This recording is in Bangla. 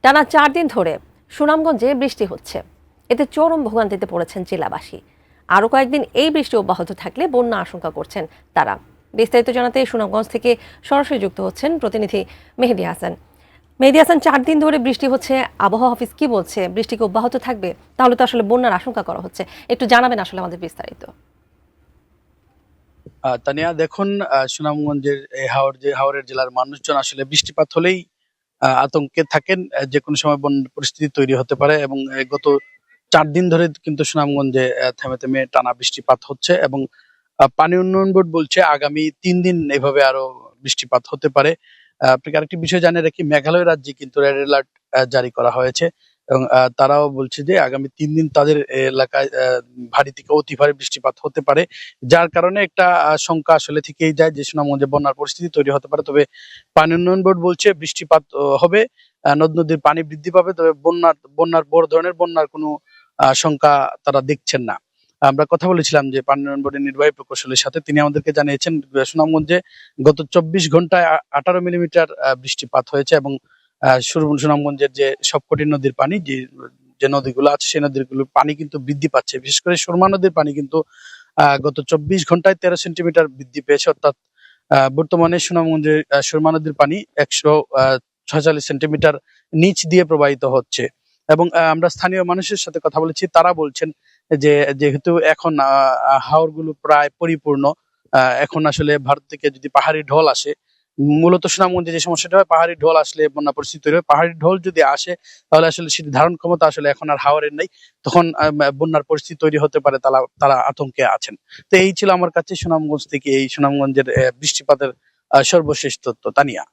টানা 4 দিন ধরে সুনামগঞ্জে বৃষ্টি হচ্ছে, এতে চরম ভোগান্তিতে পড়েছেন জেলাবাসী। আরও কয়েকদিন এই বৃষ্টি অব্যাহত থাকলে বন্যা আশঙ্কা করছেন তারা। বিস্তারিত জানাতে সুনামগঞ্জ থেকে সরাসরি যুক্ত হচ্ছেন প্রতিনিধি মেহেদী হাসান। মেহেদী হাসান, 4 দিন ধরে বৃষ্টি হচ্ছে, আবহাওয়া অফিস কি বলছে? বৃষ্টি কি অব্যাহত থাকবে? তাহলে তো আসলে বন্যার আশঙ্কা করা হচ্ছে, একটু জানাবেন আসলে আমাদের বিস্তারিত। তানিয়া, দেখুন, সুনামগঞ্জের এই হাওরের জেলার মানুষজন আসলে বৃষ্টিপাত হলেই আতঙ্কে থাকেন। যে কোনো সময় বন্যার পরিস্থিতি তৈরি হতে পারে এবং গত 4 দিন ধরে কিন্তু সুনামগঞ্জে থেমে থেমে টানা বৃষ্টিপাত হচ্ছে এবং পানি উন্নয়ন বোর্ড বলছে আগামী 3 দিন এভাবে আরো বৃষ্টিপাত হতে পারে। আপনাকে আরেকটি বিষয় জানিয়ে রাখি, মেঘালয় রাজ্যে কিন্তু রেড অ্যালার্ট জারি করা হয়েছে এবং তারাও বলছে যে আগামী 3 দিন তাদের এলাকায় ভারী থেকে অতি ভারী বৃষ্টিপাত হতে পারে, যার কারণে একটা শঙ্কা আসলে থেকেই যায় যে সুনামগঞ্জে বন্যার পরিস্থিতি তৈরি হতে পারে। তবে পানি উন্নয়ন বোর্ড বলছে বৃষ্টিপাত হবে, নদ নদীর পানি বৃদ্ধি পাবে, তবে বন্যার বড় ধরনের বন্যার কোনো শঙ্কা তারা দেখছেন না। আমরা কথা বলেছিলাম যে পানি উন্নয়ন বোর্ডের নির্বাহী প্রকৌশলীর সাথে, তিনি আমাদেরকে জানিয়েছেন সুনামগঞ্জে গত 24 ঘন্টায় 18 মিলিমিটার বৃষ্টিপাত হয়েছে এবং সুনামগঞ্জের যে সবকটি নদীর পানি, যে যে নদীগুলো আছে সেই নদীগুলোর পানি কিন্তু বৃদ্ধি পাচ্ছে। বিশেষ করে সুরমা নদীর পানি কিন্তু গত 24 ঘন্টায় 13 সেন্টিমিটার বৃদ্ধি পেয়েছে, অর্থাৎ বর্তমানে সুনামগঞ্জের সুরমা নদীর পানি 146 সেন্টিমিটার নিচ দিয়ে প্রবাহিত হচ্ছে। এবং আমরা স্থানীয় মানুষের সাথে কথা বলেছি, তারা বলছেন যে যেহেতু এখন হাওরগুলো প্রায় পরিপূর্ণ, এখন আসলে ভারত থেকে যদি পাহাড়ি ঢল আসে, মূলত সুনামগঞ্জে যে সমস্যাটা হয়, পাহাড়ি ঢল আসলে বন্যা পরিস্থিতি তৈরি হয়। পাহাড়ি ঢল যদি আসে তাহলে আসলে সেটি ধারণ ক্ষমতা আসলে এখন আর হাওরের নেই, তখন বন্যার পরিস্থিতি তৈরি হতে পারে, তারা তারা আতঙ্কে আছেন। তো এই ছিল আমার কাছে সুনামগঞ্জ থেকে এই সুনামগঞ্জের বৃষ্টিপাতের সর্বশেষ তথ্য। তানিয়া।